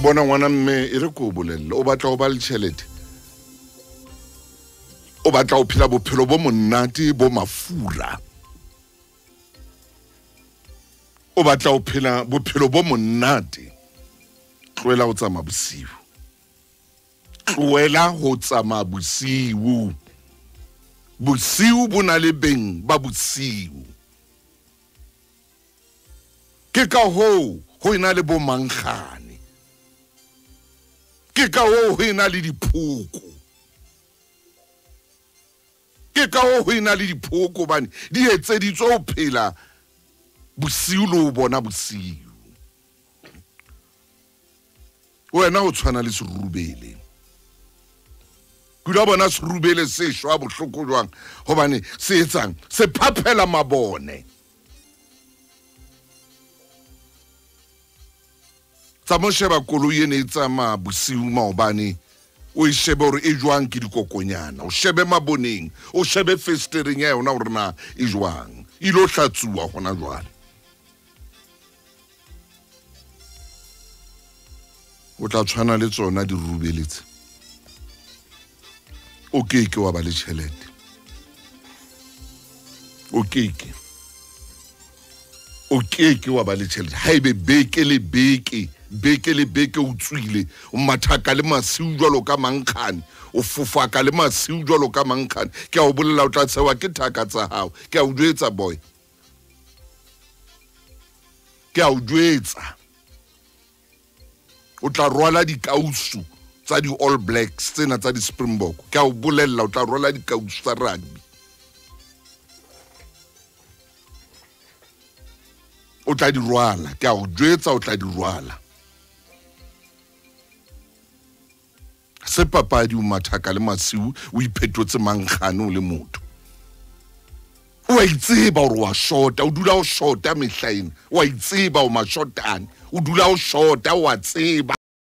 bona ngwana mme e re ko bolelle o batla o ba le tšhelete o batla o phela bophelo bo monate bo mafura o batla o phela bophelo bo monate tlohela ho tsamaya bosiu tlohela ho tsamaya bosiu bosiu bona le beng ba bosiu ke ka ho ina le bo mangkhane ke ka ho ina le diphoko ke ka ho ina le diphoko bane di etseditswe ho phela bosiu lo bona bosiu wena o tshwana le serubele kuda bona serubele se shwa bohloko jwang hobane se etsang se phaphela mabone tsa mo sheba koloi ene tsama bosiu maobane o shebe hore e jwang ke dikokonyana o shebe maboneng o shebe festering ya yona hore na e jwang ilo hlatsuwa hona jwale o tla tshwana le tsona di rubeletse o keke wa ba le tšhelete o keke wa ba le tšhelete haebe beke le beke o tswile o mathaka le masiu jwalo ka mangkhane o fofaka le masiu jwalo ka mangkhane ke a o bolela o tla tsewa ke thaka tsa hao ke a o jwetsa boy ke a o jwetsa o tla rwala dikausu tsa di All Blacks tsena tsa di Springbok ke a o bolela o tla rwala dikausu tsa rugby o tla di rwala ke a o jwetsa o tla di rwala se papadi o mathaka le masiu o iphetotse mangkhane o le motho o a itseba hore wa shota o dula o shota mehlaena o a itseba o mashotane o dula o shota o a tseba